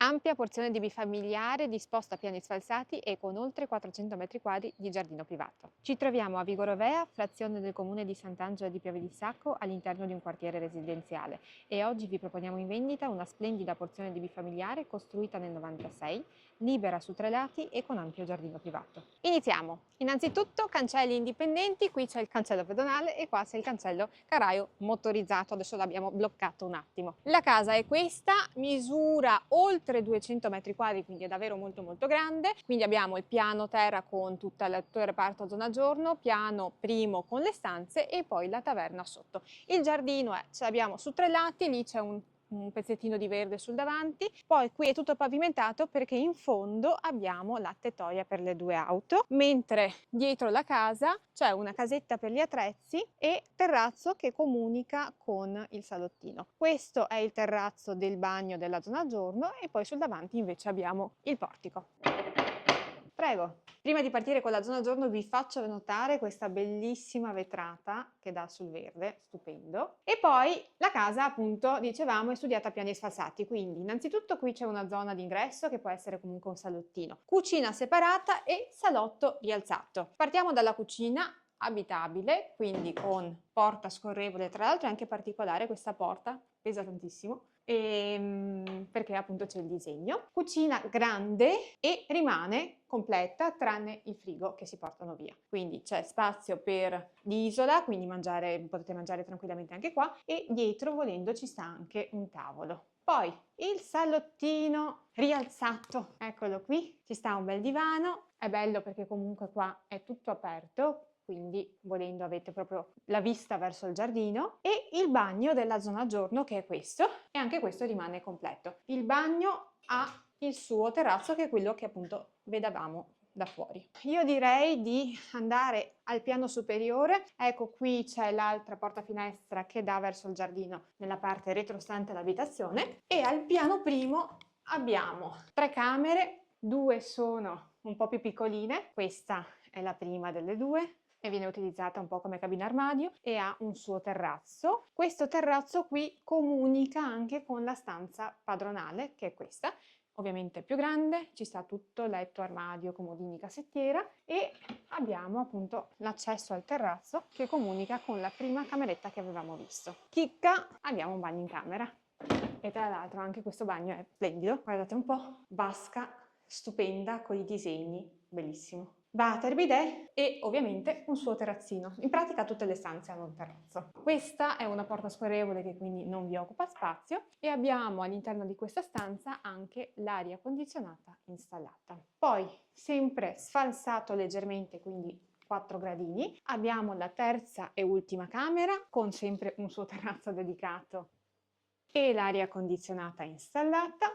Ampia porzione di bifamiliare disposta a piani sfalsati e con oltre 400 metri quadri di giardino privato. Ci troviamo a Vigorovea, frazione del comune di Sant'Angelo di Piave di Sacco, all'interno di un quartiere residenziale, e oggi vi proponiamo in vendita una splendida porzione di bifamiliare costruita nel 96, libera su 3 lati e con ampio giardino privato. Iniziamo! Innanzitutto cancelli indipendenti, qui c'è il cancello pedonale e qua c'è il cancello caraio motorizzato, adesso l'abbiamo bloccato un attimo. La casa è questa, misura oltre 200 metri quadri, quindi è davvero molto grande, quindi abbiamo il piano terra con tutto il reparto zona giorno, piano primo con le stanze e poi la taverna sotto. Il giardino ce l'abbiamo su 3 lati, lì c'è un pezzettino di verde sul davanti, poi qui è tutto pavimentato perché in fondo abbiamo la tettoia per le 2 auto, mentre dietro la casa c'è una casetta per gli attrezzi e terrazzo che comunica con il salottino. Questo è il terrazzo del bagno della zona giorno e poi sul davanti invece abbiamo il portico. Prego. Prima di partire con la zona giorno vi faccio notare questa bellissima vetrata che dà sul verde, stupendo. E poi la casa, appunto, dicevamo, è studiata a piani sfalsati, quindi innanzitutto qui c'è una zona d'ingresso che può essere comunque un salottino, cucina separata e salotto rialzato. Partiamo dalla cucina abitabile, quindi con porta scorrevole, tra l'altro è anche particolare questa porta, pesa tantissimo, perché appunto c'è il disegno. Cucina grande e rimane completa tranne il frigo che si portano via, quindi c'è spazio per l'isola, quindi potete mangiare tranquillamente anche qua, e dietro volendo ci sta anche un tavolo. Poi il salottino rialzato, eccolo qui, ci sta un bel divano, è bello perché comunque qua è tutto aperto, quindi volendo avete proprio la vista verso il giardino, e il bagno della zona giorno che è questo, e anche questo rimane completo. Il bagno ha il suo terrazzo che è quello che appunto vedevamo da fuori. Io direi di andare al piano superiore, ecco qui c'è l'altra porta finestra che dà verso il giardino nella parte retrostante l'abitazione, e al piano primo abbiamo 3 camere, 2 sono un po' più piccoline, questa è la prima delle 2 e viene utilizzata un po' come cabina armadio e ha un suo terrazzo. Questo terrazzo qui comunica anche con la stanza padronale, che è questa, ovviamente più grande, ci sta tutto, letto, armadio, comodini, cassettiera, e abbiamo appunto l'accesso al terrazzo che comunica con la prima cameretta che avevamo visto. Chicca, abbiamo un bagno in camera e tra l'altro anche questo bagno è splendido, guardate un po', vasca stupenda con i disegni, bellissimo. Water bidet e ovviamente un suo terrazzino. In pratica tutte le stanze hanno un terrazzo. Questa è una porta scorrevole che quindi non vi occupa spazio, e abbiamo all'interno di questa stanza anche l'aria condizionata installata. Poi, sempre sfalsato leggermente, quindi 4 gradini, abbiamo la terza e ultima camera con sempre un suo terrazzo dedicato e l'aria condizionata installata.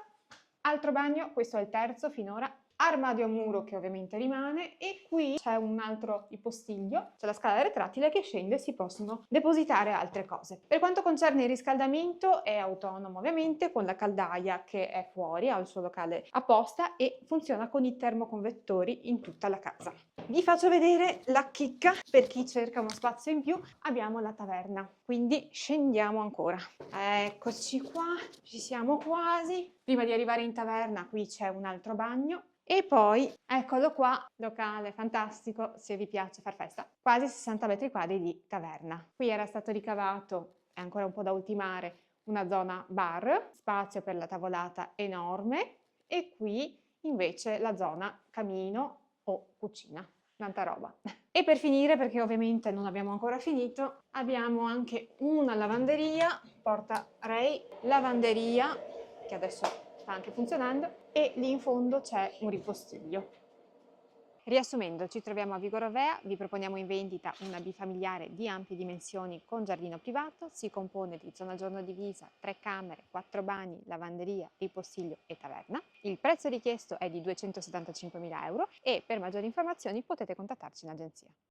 Altro bagno, questo è il terzo finora, armadio a muro che ovviamente rimane, e qui c'è un altro ipostiglio, c'è la scala retrattile che scende e si possono depositare altre cose. Per quanto concerne il riscaldamento è autonomo ovviamente, con la caldaia che è fuori, ha il suo locale apposta e funziona con i termoconvettori in tutta la casa. Vi faccio vedere la chicca per chi cerca uno spazio in più, abbiamo la taverna, quindi scendiamo ancora. Eccoci qua, ci siamo quasi. Prima di arrivare in taverna qui c'è un altro bagno e poi eccolo qua, locale fantastico se vi piace far festa, quasi 60 metri quadri di taverna. Qui era stato ricavato, è ancora un po' da ultimare, una zona bar, spazio per la tavolata enorme, e qui invece la zona camino o cucina, tanta roba. E per finire, perché ovviamente non abbiamo ancora finito, abbiamo anche una lavanderia, porta Ray, lavanderia che adesso sta anche funzionando, e lì in fondo c'è un ripostiglio. Riassumendo, ci troviamo a Vigorovea, vi proponiamo in vendita una bifamiliare di ampie dimensioni con giardino privato, si compone di zona giorno divisa, 3 camere, 4 bagni, lavanderia, ripostiglio e taverna. Il prezzo richiesto è di 275.000 euro e per maggiori informazioni potete contattarci in agenzia.